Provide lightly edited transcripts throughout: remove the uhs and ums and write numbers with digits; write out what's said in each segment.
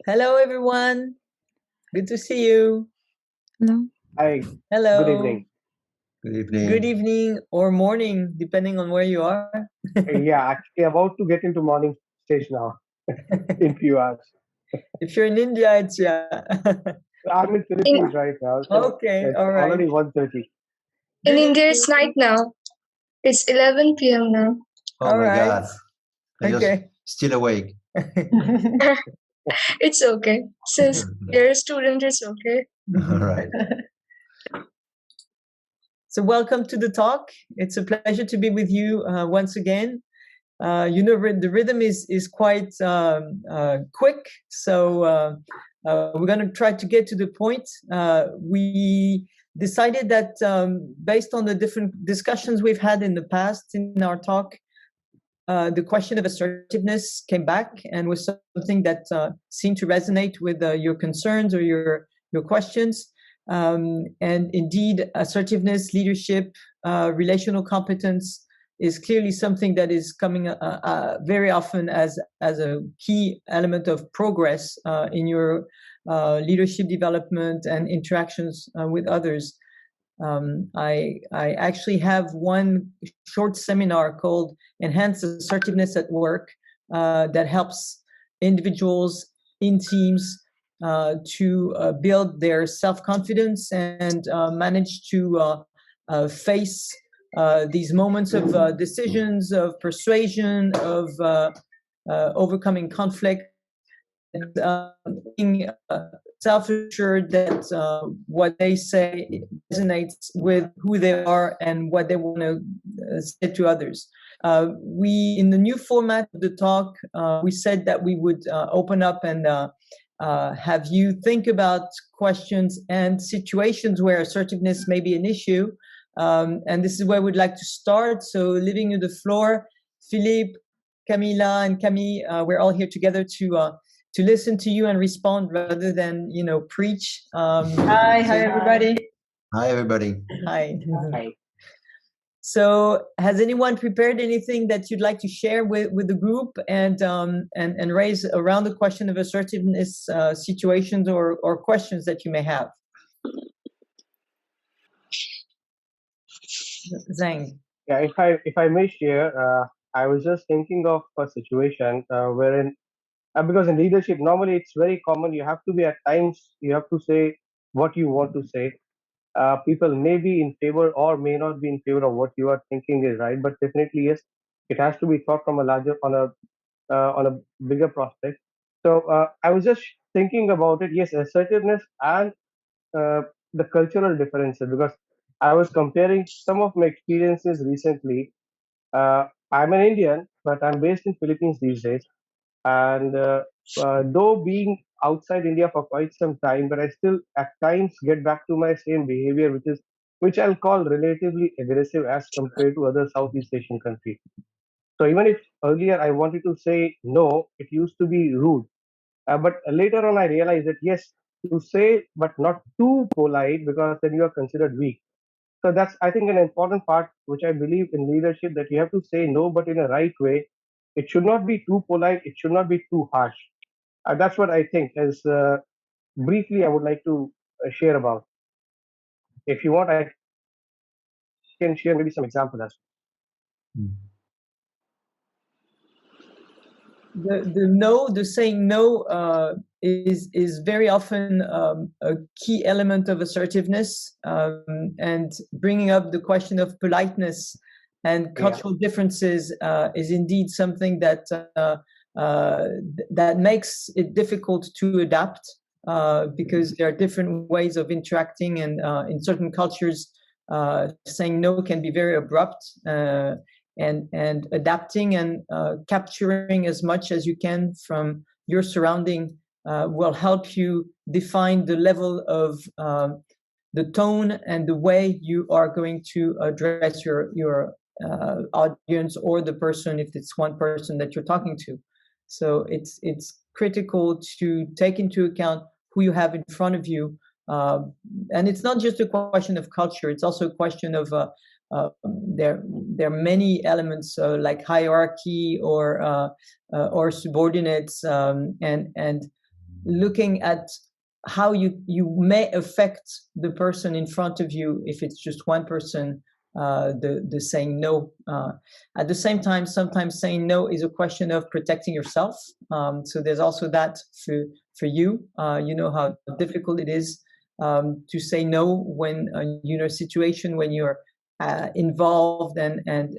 Hello, everyone. Good to see you. Hello. Hi. Hello. Good evening. Good evening. Good evening or morning, depending on where you are. Yeah, actually about to get into morning stage now in few hours. If you're in India, it's I'm in Philippines right now, so Okay, it's all right. already 1:30. In India, it's night now. It's 11 p.m. now. Oh All my right. God. You're Okay. still awake. It's okay. Since you're a student, it's okay. All right. So welcome to the talk. It's a pleasure to be with you once again. You know, the rhythm is quite quick, so we're going to try to get to the point. We decided that based on the different discussions we've had in the past in our talk, the question of assertiveness came back and was something that seemed to resonate with your concerns or your questions. And indeed, assertiveness, leadership, relational competence is clearly something that is coming very often as a key element of progress in your leadership development and interactions with others. I actually have one short seminar called Enhance Assertiveness at Work that helps individuals in teams to build their self-confidence and manage to face these moments of decisions, of persuasion, of overcoming conflict, and being self-assured that what they say resonates with who they are and what they want to say to others. We, in the new format of the talk, we said that we would open up and have you think about questions and situations where assertiveness may be an issue. And this is where we'd like to start. So leaving you the floor, Philippe, Camila, and Camille, we're all here together to listen to you and respond rather than, you know, preach. Hi everybody. Hi, everybody. Hi. Hi. So has anyone prepared anything that you'd like to share with the group and raise around the question of assertiveness situations or questions that you may have? Zhang. Yeah, if I may share, I was just thinking of a situation wherein because in leadership normally it's very common you have to be at times you have to say what you want to say. People may be in favor or may not be in favor of what you are thinking is right, but definitely yes, it has to be thought from a larger on a bigger prospect. So I was just thinking about it. Yes, assertiveness and the cultural differences, because I was comparing some of my experiences recently. I'm an Indian, but I'm based in Philippines these days, and though being outside India for quite some time, but I still at times get back to my same behavior, which I'll call relatively aggressive as compared to other Southeast Asian countries. So even if earlier I wanted to say no, it used to be rude. But later on, I realized that yes, to say, but not too polite, because then you are considered weak. So that's, I think, an important part, which I believe in leadership, that you have to say no, but in a right way. It should not be too polite. It should not be too harsh. That's what I think. As briefly, I would like to share about. If you want, I can share maybe some examples as well. The saying no is very often a key element of assertiveness, and bringing up the question of politeness and cultural differences is indeed something that that makes it difficult to adapt because there are different ways of interacting, and in certain cultures, saying no can be very abrupt. And adapting and capturing as much as you can from your surrounding will help you define the level of the tone and the way you are going to address your audience or the person, if it's one person that you're talking to. So it's critical to take into account who you have in front of you. And it's not just a question of culture, it's also a question of there are many elements like hierarchy or subordinates, and looking at how you may affect the person in front of you if it's just one person, the saying no. At the same time, sometimes saying no is a question of protecting yourself. So there's also that for you. You know how difficult it is to say no when you're in a situation when you're involved and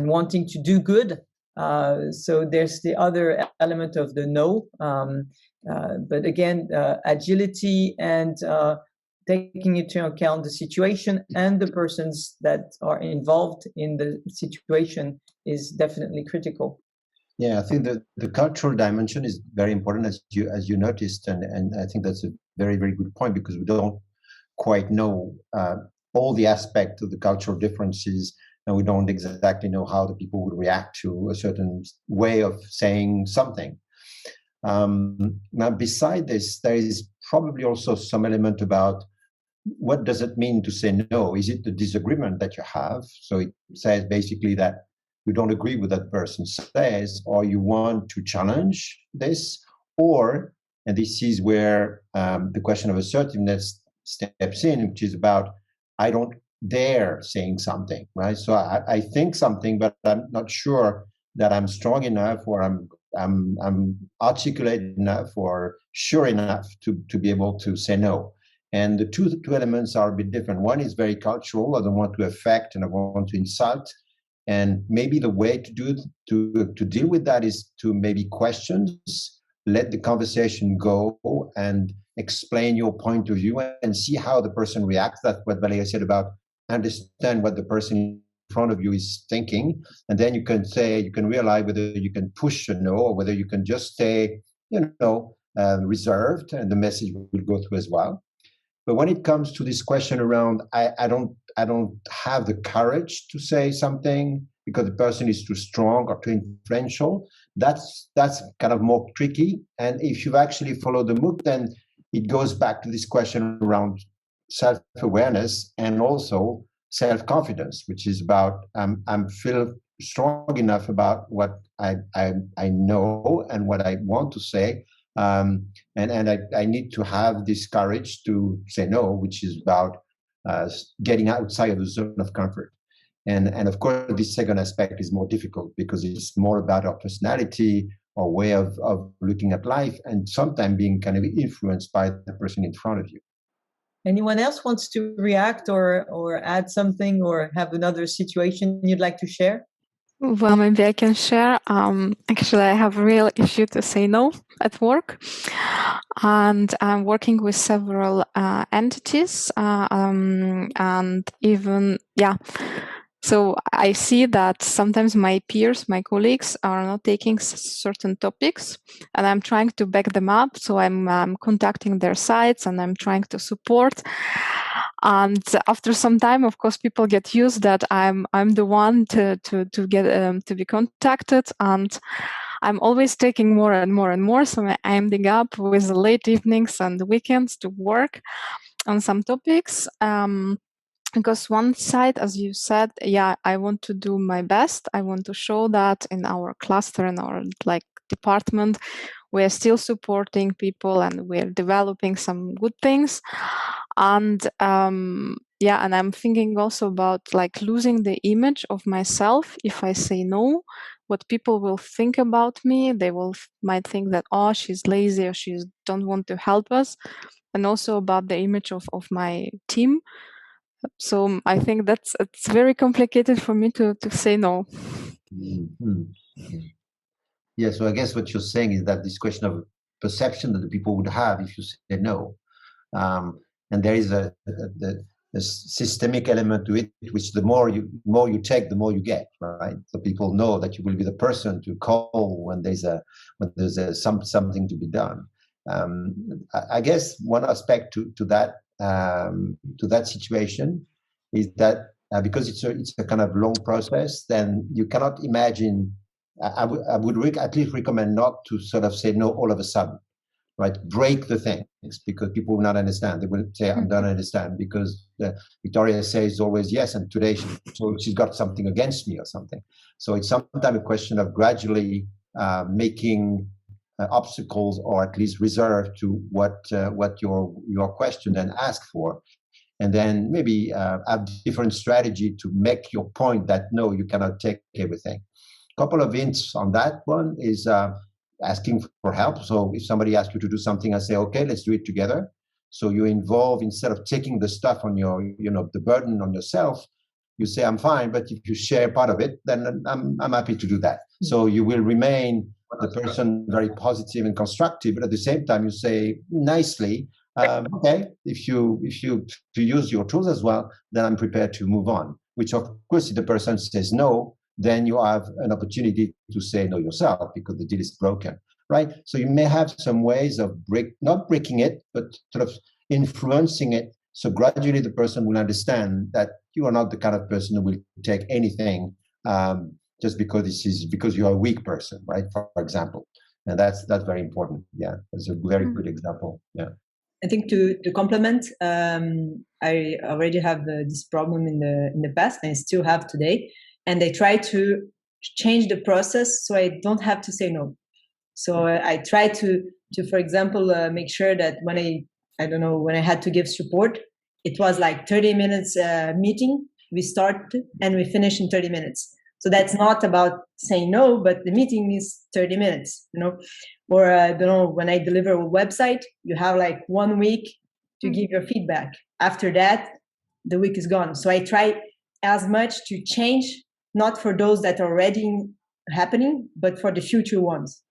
wanting to do good. So there's the other element of the no. But again, agility and taking into account the situation and the persons that are involved in the situation is definitely critical. Yeah, I think that the cultural dimension is very important, as you noticed, and I think that's a very, very good point, because we don't quite know all the aspects of the cultural differences, and we don't exactly know how the people would react to a certain way of saying something. Now, beside this, there is probably also some element about what does it mean to say no? Is it the disagreement that you have? So it says basically that you don't agree with that person says, or you want to challenge this, or, and this is where the question of assertiveness steps in, which is about, I don't dare saying something, right? So I think something, but I'm not sure that I'm strong enough, or I'm articulate enough, or sure enough to be able to say no. And the two elements are a bit different. One is very cultural. I don't want to affect and I want to insult. And maybe the way to deal with that is to maybe questions, let the conversation go and explain your point of view and see how the person reacts. That's what Valérie said about understand what the person in front of you is thinking. And then you can realize whether you can push a no, or whether you can just stay, reserved, and the message will go through as well. But when it comes to this question around, I don't have the courage to say something because the person is too strong or too influential, that's kind of more tricky. And if you've actually followed the MOOC, then it goes back to this question around self-awareness and also self-confidence, which is about I'm feel strong enough about what I know and what I want to say. And I need to have this courage to say no, which is about getting outside of the zone of comfort. And of course, this second aspect is more difficult because it's more about our personality or way of looking at life, and sometimes being kind of influenced by the person in front of you. Anyone else wants to react or add something or have another situation you'd like to share? Well, maybe I can share. Actually, I have a real issue to say no at work. And I'm working with several entities and even, So I see that sometimes my peers, my colleagues are not taking certain topics, and I'm trying to back them up. So I'm contacting their sites and I'm trying to support. And after some time, of course, people get used that I'm the one to get to be contacted, and I'm always taking more and more and more. So I'm ending up with late evenings and weekends to work on some topics. Because one side, as you said, I want to do my best. I want to show that in our cluster, in our department, we're still supporting people and we're developing some good things. And and I'm thinking also about losing the image of myself if I say no. What people will think about me, they might think that, oh, she's lazy or she don't want to help us, and also about the image of my team. So I think it's very complicated for me to say no. Mm-hmm. Yeah, so I guess what you're saying is that this question of perception that the people would have if you say no, and there is a systemic element to it, which the more you take, the more you get, right? So people know that you will be the person to call when there's something to be done. I guess one aspect to that situation is that because it's a kind of long process, then you cannot imagine. I would at least recommend not to sort of say no all of a sudden, right? Break the things, because people will not understand. They will say, I don't understand, because Victoria says always yes, and today she's got something against me or something. So it's sometimes a question of gradually making obstacles, or at least reserve to what your question and ask for, and then maybe have different strategy to make your point that no, you cannot take everything. Couple of hints on that one is asking for help. So if somebody asks you to do something, I say, okay, let's do it together. So you involve, instead of taking the stuff on your, the burden on yourself, you say, I'm fine, but if you share part of it, then I'm happy to do that. So you will remain the person very positive and constructive, but at the same time you say nicely, okay, if you use your tools as well, then I'm prepared to move on. Which of course, if the person says no, then you have an opportunity to say no yourself because the deal is broken, right? So you may have some ways of not breaking it, but sort of influencing it. So gradually the person will understand that you are not the kind of person who will take anything just because you are a weak person, right? For example, and that's very important. Yeah, that's a very good example. Yeah. I think to complement, I already have this problem in the past, and I still have today. And I try to change the process so I don't have to say no. So I try to for example, make sure that when I had to give support, it was like 30 minutes meeting. We start and we finish in 30 minutes. So that's not about saying no, but the meeting is 30 minutes, Or I don't know, when I deliver a website, you have like 1 week to give your feedback. After that, the week is gone. So I try as much to change, not for those that are already happening, but for the future ones.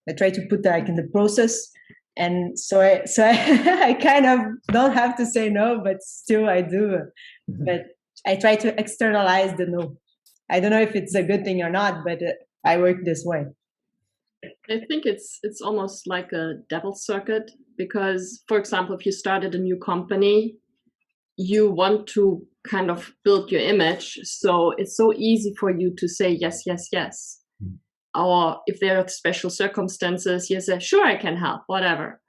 I try to put that in the process. And so I kind of don't have to say no, but still I do. But I try to externalize the no. I don't know if it's a good thing or not, but I work this way. I think it's almost like a devil's circuit, because, for example, if you started a new company, you want to kind of build your image. So it's so easy for you to say yes, yes, yes. Or if there are special circumstances, you say, sure, I can help, whatever.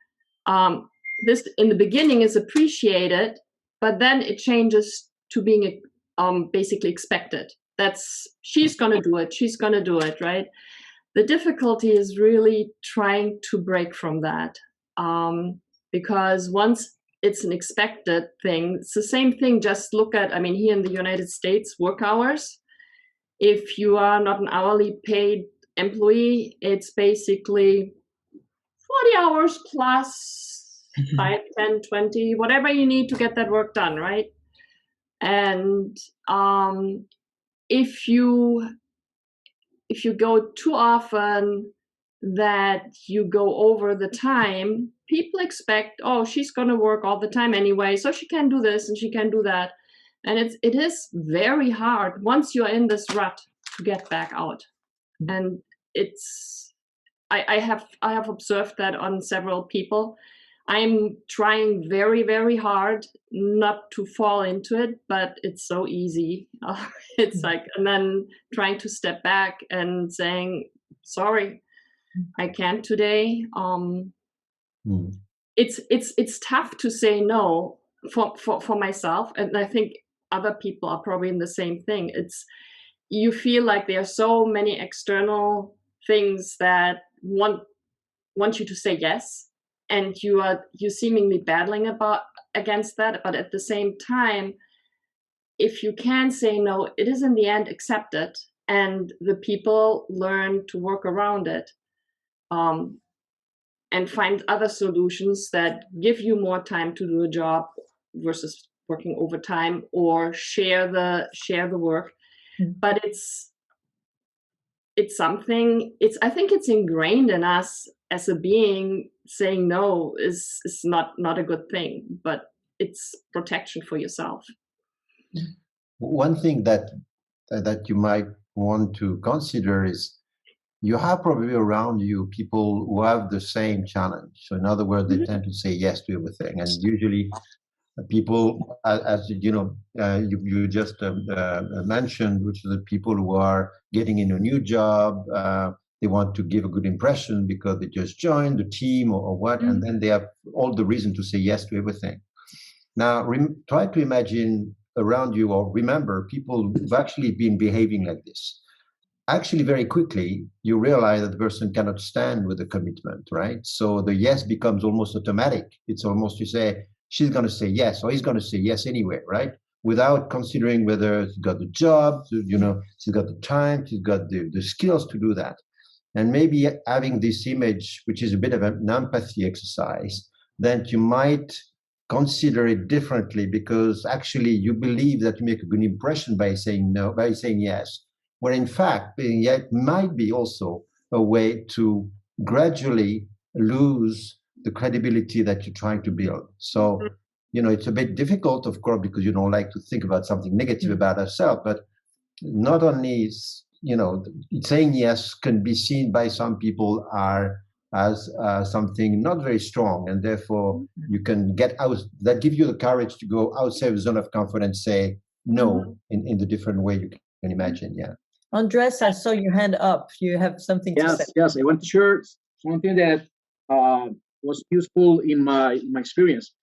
This in the beginning is appreciated, but then it changes to being basically expected. That's, she's going to do it, right? The difficulty is really trying to break from that, because once it's an expected thing, it's the same thing. Just look at, here in the United States, work hours. If you are not an hourly paid employee, it's basically 40 hours plus 5, 10, 20, whatever you need to get that work done, right? And if you go too often that you go over the time, people expect, oh, she's going to work all the time anyway, so she can do this and she can do that. And it is very hard once you're in this rut to get back out. And I have observed that on several people. I'm trying very, very hard not to fall into it, but it's so easy. It's like, and then trying to step back and saying, sorry, I can't today. It's tough to say no for myself. And I think other people are probably in the same thing. You feel like there are so many external things that want you to say yes. And you're seemingly battling against that, but at the same time, if you can say no, it is in the end accepted, and the people learn to work around it, and find other solutions that give you more time to do a job versus working overtime, or share the work. But it's something. I think it's ingrained in us as a being. Saying no is not a good thing, but it's protection for yourself. One thing that you might want to consider is you have probably around you people who have the same challenge. So in other words, they tend to say yes to everything, and usually people, as you just mentioned, which are the people who are getting in a new job. They want to give a good impression because they just joined the team or what, and then they have all the reason to say yes to everything. Now, try to imagine around you or remember people who've actually been behaving like this. Actually, very quickly, you realize that the person cannot stand with the commitment, right? So the yes becomes almost automatic. It's almost you say, she's going to say yes, or he's going to say yes anyway, right? Without considering whether she's got the job, you know, she's got the time, she's got the skills to do that. And maybe having this image, which is a bit of an empathy exercise, then you might consider it differently because actually you believe that you make a good impression by saying no, by saying yes. Where in fact, being yes might be also a way to gradually lose the credibility that you're trying to build. So, you know, it's a bit difficult, of course, because you don't like to think about something negative about ourselves, but not only is, you know, saying yes can be seen by some people as something not very strong, and therefore you can get out, that give you the courage to go outside the zone of comfort and say no in the different way you can imagine. Yeah. Andres, I saw your hand up. You have something to say. Yes, I want to share something that was useful in my experience.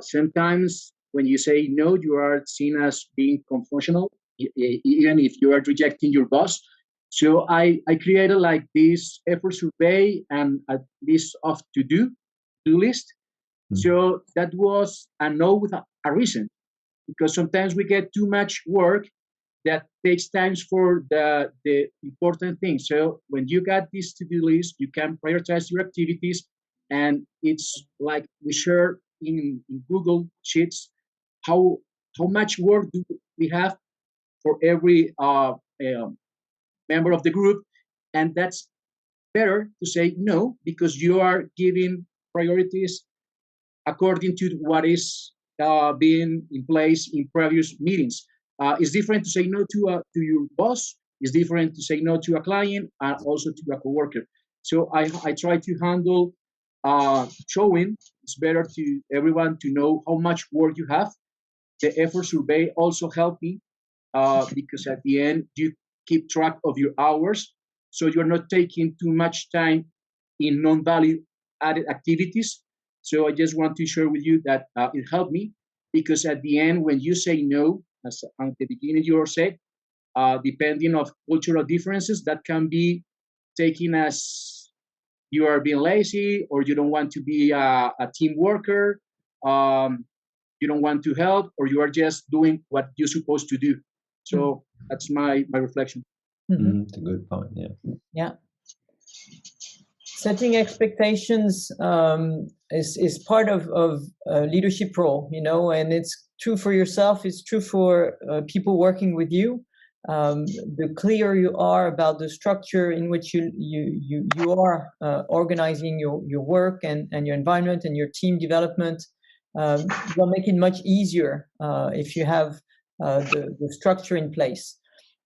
Sometimes when you say no, you are seen as being confunctional, even if you are rejecting your boss. So I created like this effort survey and a list of to-do list. So that was a no with a reason, because sometimes we get too much work that takes time for the important things. So when you got this to-do list, you can prioritize your activities, and it's like we share in Google Sheets how much work do we have for every member of the group, and that's better to say no because you are giving priorities according to what is being in place in previous meetings. It's different to say no to your boss. It's different to say no to a client and also to a coworker. So I try to handle showing. It's better to everyone to know how much work you have. The effort survey also helped me because at the end you keep track of your hours, so you're not taking too much time in non-value added activities. So I just want to share with you that it helped me, because at the end, when you say no, as at the beginning you said, depending of cultural differences, that can be taken as you are being lazy, or you don't want to be a team worker, you don't want to help, or you are just doing what you're supposed to do. So that's my reflection. It's a good point. Yeah. Yeah. Setting expectations is part of a leadership role, you know, and it's true for yourself. It's true for people working with you. The clearer you are about the structure in which you are organizing your work and your environment and your team development, will make it much easier if you have the structure in place.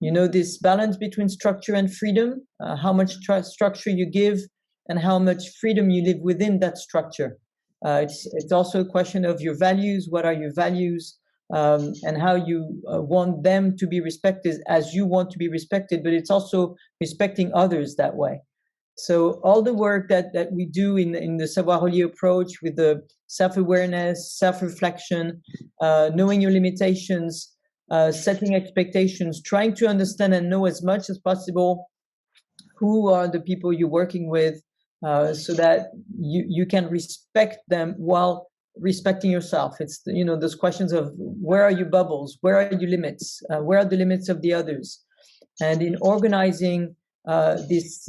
You know, this balance between structure and freedom, how much structure you give and how much freedom you live within that structure. It's also a question of your values. What are your values? And how you want them to be respected as you want to be respected, but it's also respecting others that way. So all the work that we do in the Savoir-Relier approach with the self-awareness, self-reflection, knowing your limitations, setting expectations, trying to understand and know as much as possible who are the people you're working with, so that you can respect them while respecting yourself. It's, you know, those questions of where are your bubbles, where are your limits, where are the limits of the others, and in organizing these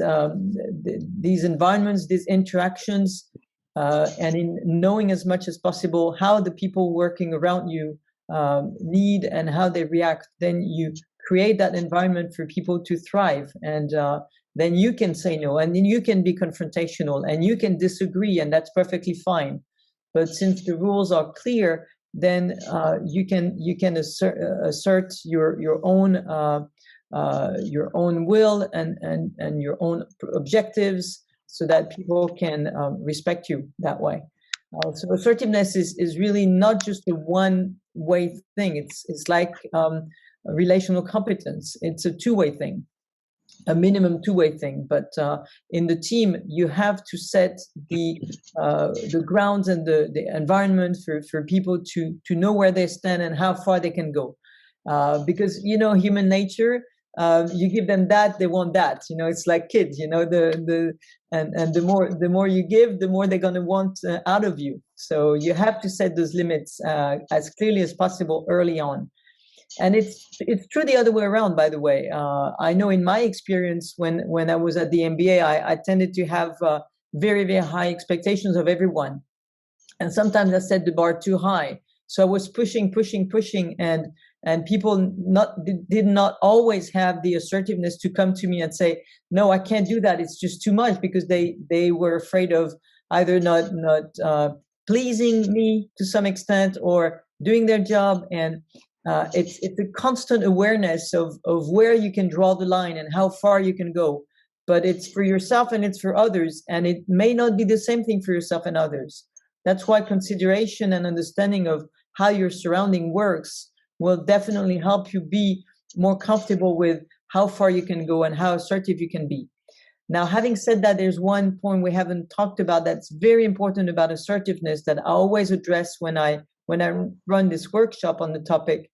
environments, these interactions, and in knowing as much as possible how the people working around you need and how they react, then you create that environment for people to thrive, and then you can say no, and then you can be confrontational and you can disagree, and that's perfectly fine. But since the rules are clear, then you can assert your own will and your own objectives, so that people can respect you that way. So assertiveness is really not just a one-way thing. It's like relational competence. It's a two-way thing. a minimum two-way thing, but in the team you have to set the grounds and the environment for people to know where they stand and how far they can go, because human nature, you give them that, they want that. It's like kids, and the more you give, the more they're going to want out of you. So you have to set those limits as clearly as possible early on. And it's true the other way around, by the way. I know in my experience when I was at the MBA, I tended to have very, very high expectations of everyone. And sometimes I set the bar too high. So I was pushing, and people did not always have the assertiveness to come to me and say, no, I can't do that. It's just too much, because they were afraid of either not pleasing me to some extent or doing their job. And it's a constant awareness of where you can draw the line and how far you can go. But it's for yourself and it's for others. And it may not be the same thing for yourself and others. That's why consideration and understanding of how your surrounding works will definitely help you be more comfortable with how far you can go and how assertive you can be. Now, having said that, there's one point we haven't talked about that's very important about assertiveness that I always address when I run this workshop on the topic.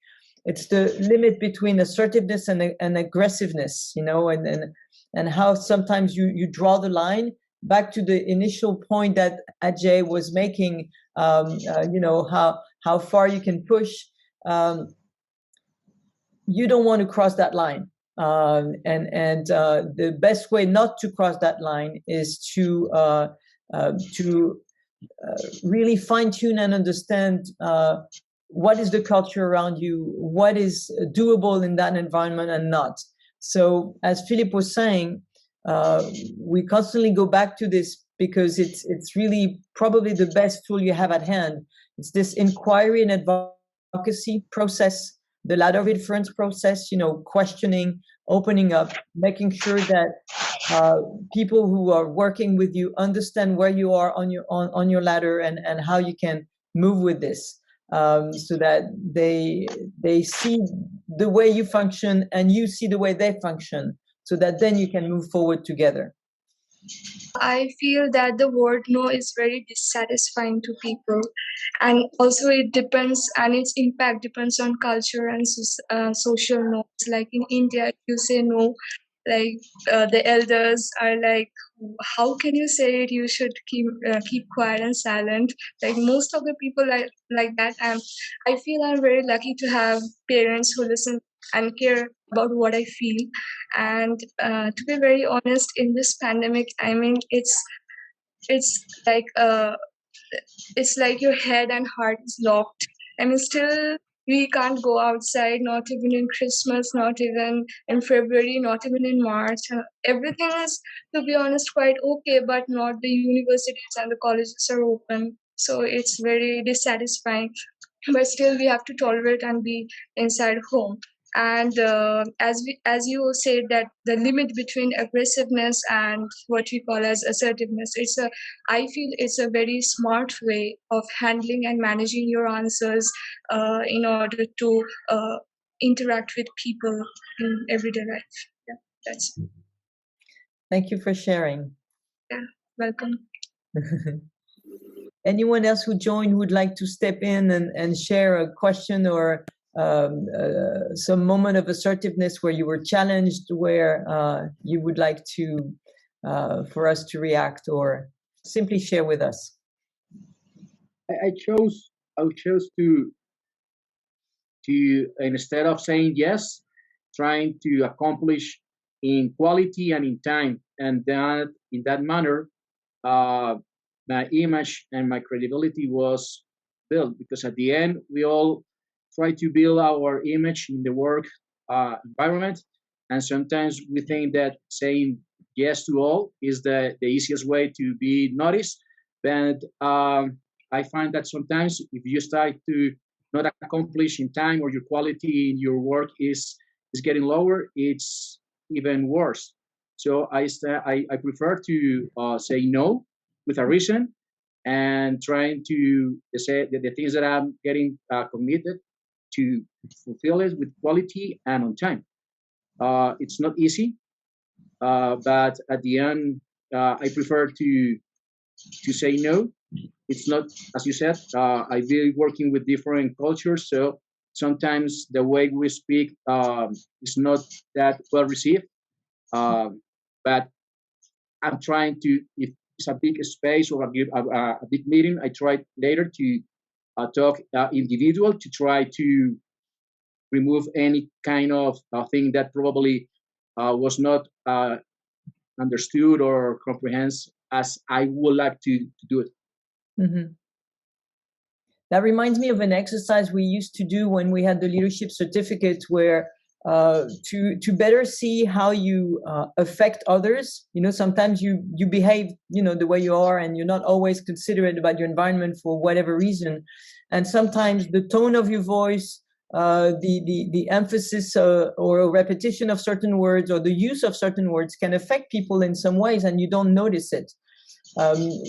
It's the limit between assertiveness and aggressiveness, and how sometimes you draw the line. Back to the initial point that Ajay was making, how far you can push. You don't want to cross that line. The best way not to cross that line is to really fine-tune and understand what is the culture around you, what is doable in that environment and not. So as Philippe was saying, we constantly go back to this because it's really probably the best tool you have at hand. It's this inquiry and advocacy process, the ladder of inference process, questioning, opening up, making sure that people who are working with you understand where you are on your ladder and how you can move with this, so that they see the way you function and you see the way they function, so that then you can move forward together. I feel that the word no is very dissatisfying to people, and also it depends, and its impact depends on culture and social norms. Like in India, if you say no, like the elders are like, how can you say it? You should keep quiet and silent. Like most of the people like that. And I feel I'm very lucky to have parents who listen and care about what I feel. And to be very honest, in this pandemic, I mean, it's like your head and heart is locked. I mean, still we can't go outside, not even in Christmas, not even in February, not even in March. Everything is, to be honest, quite okay, but not the universities and the colleges are open. So it's very dissatisfying. But still, we have to tolerate and be inside home. And as you said, that the limit between aggressiveness and what we call as assertiveness, I feel it's a very smart way of handling and managing your answers in order to interact with people in everyday life. Yeah, that's it. Thank you for sharing. Yeah, welcome. Anyone else who joined would like to step in and share a question or some moment of assertiveness where you were challenged, where you would like to for us to react, or simply share with us. I chose to instead of saying yes, trying to accomplish in quality and in time, and that in that manner, my image and my credibility was built, because at the end we all try to build our image in the work environment, and sometimes we think that saying yes to all is the easiest way to be noticed. But I find that sometimes if you start to not accomplish in time, or your quality in your work is getting lower, it's even worse. So I prefer to say no with a reason, and trying to say the things that I'm getting committed to fulfill it with quality and on time. It's not easy, but at the end, I prefer to say no. It's not, as you said, I've been working with different cultures, so sometimes the way we speak is not that well received. But I'm trying to, if it's a big space or a big meeting, I try later to talk individual to try to remove any kind of thing that probably was not understood or comprehensive as I would like to do it. Mm-hmm. That reminds me of an exercise we used to do when we had the leadership certificate, where to better see how you affect others. Sometimes you behave, the way you are, and you're not always considerate about your environment for whatever reason. And sometimes the tone of your voice, the emphasis or a repetition of certain words or the use of certain words can affect people in some ways, and you don't notice it.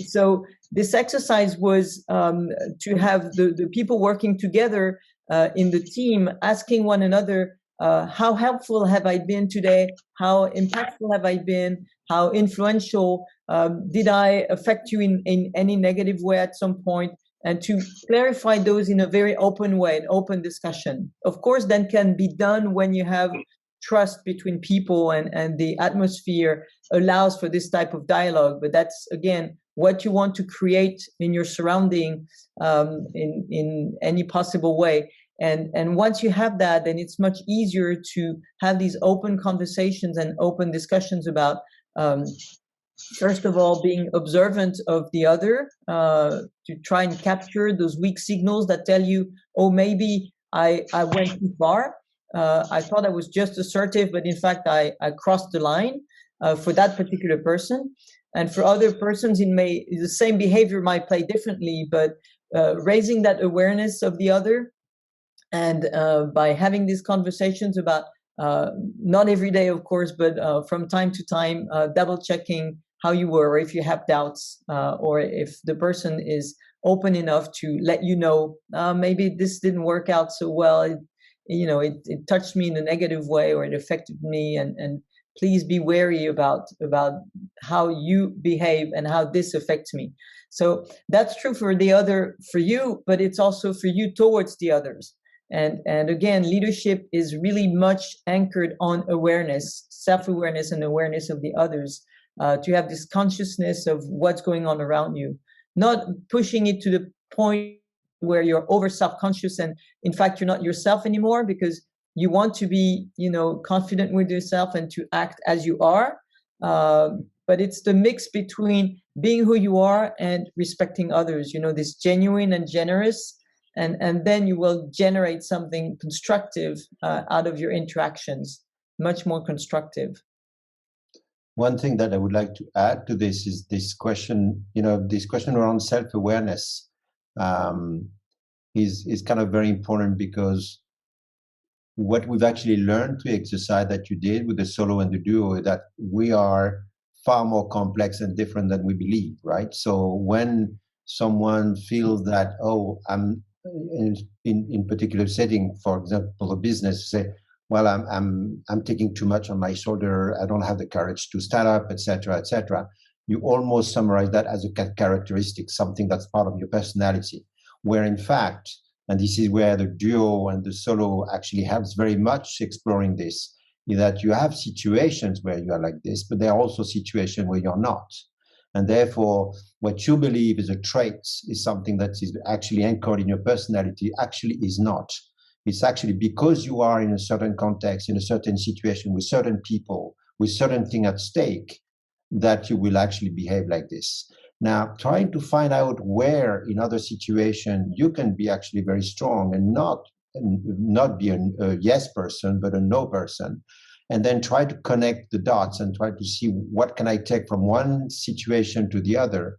So this exercise was to have the people working together in the team, asking one another, how helpful have I been today? How impactful have I been? How influential? Did I affect you in any negative way at some point? And to clarify those in a very open way, an open discussion. Of course, then can be done when you have trust between people and the atmosphere allows for this type of dialogue. But that's, again, what you want to create in your surrounding in any possible way. And once you have that, then it's much easier to have these open conversations and open discussions about, first of all, being observant of the other, to try and capture those weak signals that tell you, oh, maybe I went too far. I thought I was just assertive, but in fact, I crossed the line for that particular person. And for other persons, the same behavior might play differently, but raising that awareness of the other, and by having these conversations about, not every day, of course, but from time to time, double checking how you were, or if you have doubts, or if the person is open enough to let you know, maybe this didn't work out so well. It touched me in a negative way, or it affected me, and please be wary about how you behave and how this affects me. So that's true for the other, for you, but it's also for you towards the others. And again, leadership is really much anchored on awareness, self-awareness and awareness of the others, to have this consciousness of what's going on around you, not pushing it to the point where you're over self-conscious and in fact you're not yourself anymore, because you want to be, confident with yourself and to act as you are. But it's the mix between being who you are and respecting others, this genuine and generous, and then you will generate something constructive out of your interactions, much more constructive. One thing that I would like to add to this is this question, this question around self-awareness is kind of very important, because what we've actually learned to exercise that you did with the solo and the duo is that we are far more complex and different than we believe, right? So when someone feels that, oh, I'm in particular setting, for example, a business, say, well, I'm taking too much on my shoulder, I don't have the courage to stand up, etc., etc. You almost summarize that as a characteristic, something that's part of your personality, where in fact, and this is where the duo and the solo actually helps very much exploring this, is that you have situations where you are like this, but there are also situations where you're not. And therefore, what you believe is a trait is something that is actually anchored in your personality, actually is not. It's actually because you are in a certain context, in a certain situation, with certain people, with certain things at stake, that you will actually behave like this. Now, trying to find out where in other situations you can be actually very strong and not be a yes person, but a no person, and then try to connect the dots and try to see what can I take from one situation to the other,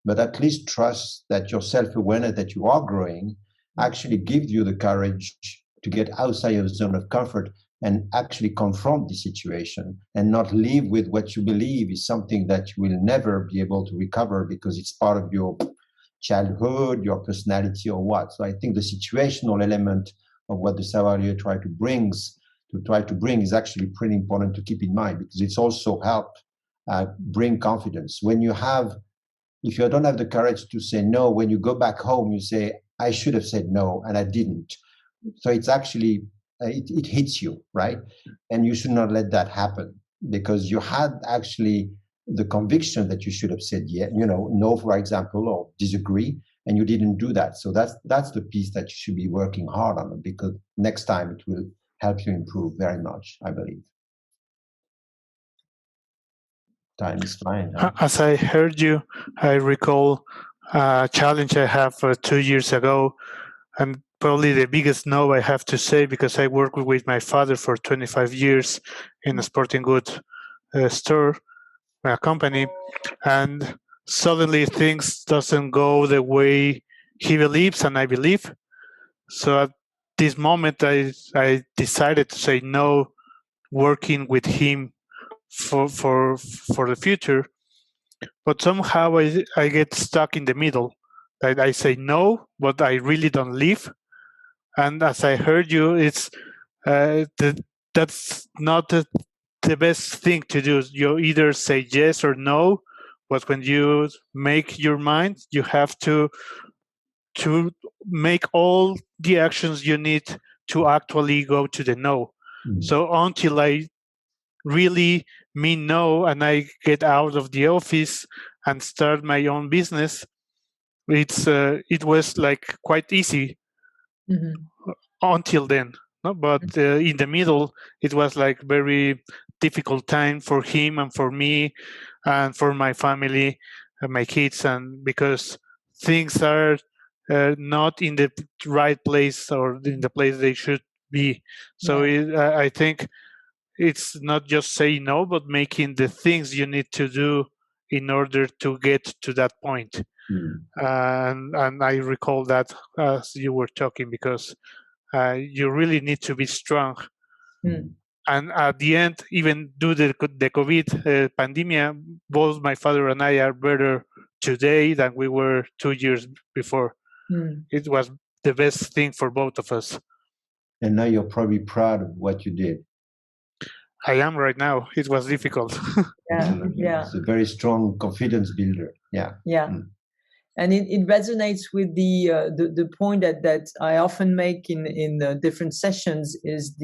but at least trust that your self-awareness that you are growing actually gives you the courage to get outside your zone of comfort and actually confront the situation and not live with what you believe is something that you will never be able to recover because it's part of your childhood, your personality, or what. So I think the situational element of what the Savoir-Relier try to brings to try to bring is actually pretty important to keep in mind, because it's also help bring confidence. When you have, if you don't have the courage to say no, when you go back home, you say, I should have said no and I didn't. So it's actually, it hits you, right? And you should not let that happen, because you had actually the conviction that you should have said no, for example, or disagree, and you didn't do that. So that's the piece that you should be working hard on, because next time it will help you improve very much, I believe. Time is flying. Huh? As I heard you, I recall a challenge I have 2 years ago, and probably the biggest no I have to say, because I worked with my father for 25 years in a sporting goods store, a company, and suddenly things doesn't go the way he believes and I believe. So at this moment, I decided to say no, working with him for the future. But somehow I get stuck in the middle. I say no, but I really don't leave. And as I heard you, it's that's not the best thing to do. You either say yes or no, but when you make your mind, you have to make all the actions you need to actually go to the no. So until I really mean no and I get out of the office and start my own business, it was like quite easy until then. No? But in the middle, it was like very difficult time for him and for me and for my family and my kids, and because things are not in the right place or in the place they should be. So I think it's not just saying no, but making the things you need to do in order to get to that point. And I recall that as you were talking, because you really need to be strong. And at the end, even due to the COVID pandemic, both my father and I are better today than we were 2 years before. It was the best thing for both of us. And now you're probably proud of what you did. I am right now. It was difficult. Yeah. It's a very strong confidence builder. Yeah. And it resonates with the point that I often make in different sessions is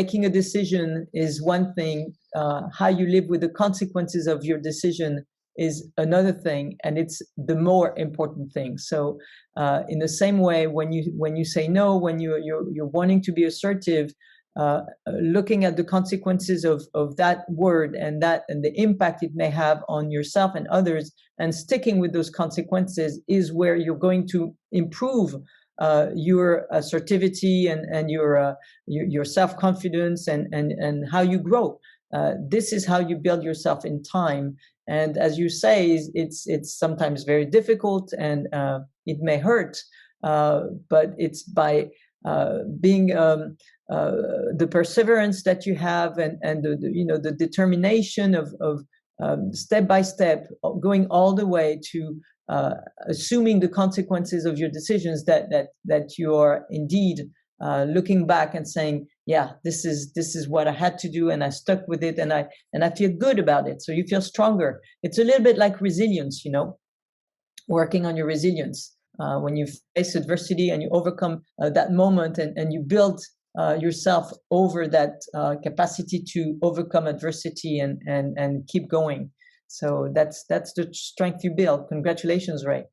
making a decision is one thing. How you live with the consequences of your decision is another thing, and it's the more important thing. So in the same way, when you say no, when you're wanting to be assertive, looking at the consequences of that word and the impact it may have on yourself and others, and sticking with those consequences is where you're going to improve your assertivity and your self-confidence and how you grow. This is how you build yourself in time. And as you say, it's sometimes very difficult and it may hurt, but it's by being the perseverance that you have and the determination of step by step, going all the way to assuming the consequences of your decisions, that you are indeed looking back and saying, yeah, this is what I had to do, and I stuck with it, and I feel good about it. So you feel stronger. It's a little bit like resilience, working on your resilience. When you face adversity and you overcome that moment and you build yourself over that capacity to overcome adversity and keep going. So that's the strength you build. Congratulations, Ray.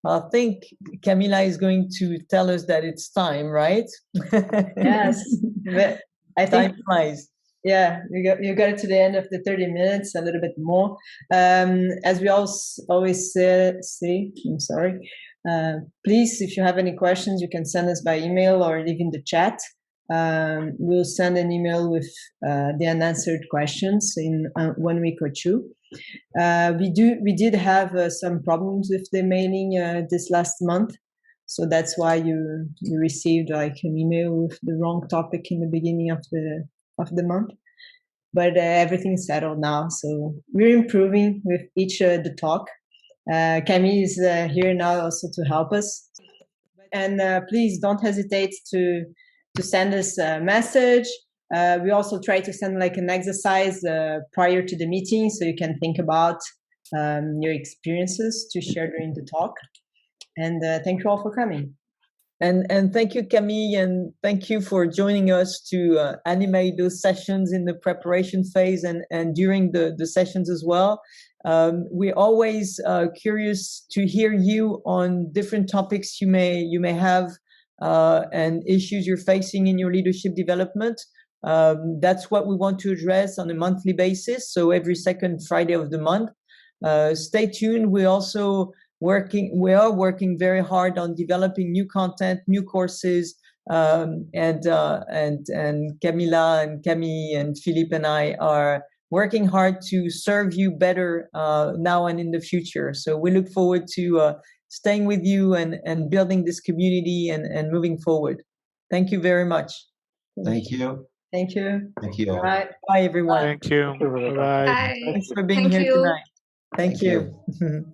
I think Camila is going to tell us that it's time, right? Yes. I think time flies. Yeah, you got it to the end of the 30 minutes, a little bit more. As we always say, I'm sorry. Please, if you have any questions, you can send us by email or leave in the chat. We'll send an email with the unanswered questions in 1 week or two. We did have some problems with the mailing this last month, so that's why you received like an email with the wrong topic in the beginning of the month. But everything's settled now, so we're improving with each the talk. Camille is here now also to help us. But And please don't hesitate to send us a message. We also try to send like an exercise prior to the meeting, so you can think about your experiences to share during the talk. And thank you all for coming. And thank you, Camille, and thank you for joining us to animate those sessions in the preparation phase and during the sessions as well. We're always curious to hear you on different topics you may have and issues you're facing in your leadership development. That's what we want to address on a monthly basis, so every second Friday of the month. Stay tuned. We are working very hard on developing new content, new courses, and Camila and Camille and Philippe and I are working hard to serve you better now and in the future. So we look forward to staying with you and building this community and moving forward. Thank you very much. Thank you. Thank you. Thank you all. Bye. Bye, everyone. Thank you. Bye. Bye. Thanks for being Thank here you. tonight. Thank Thank you.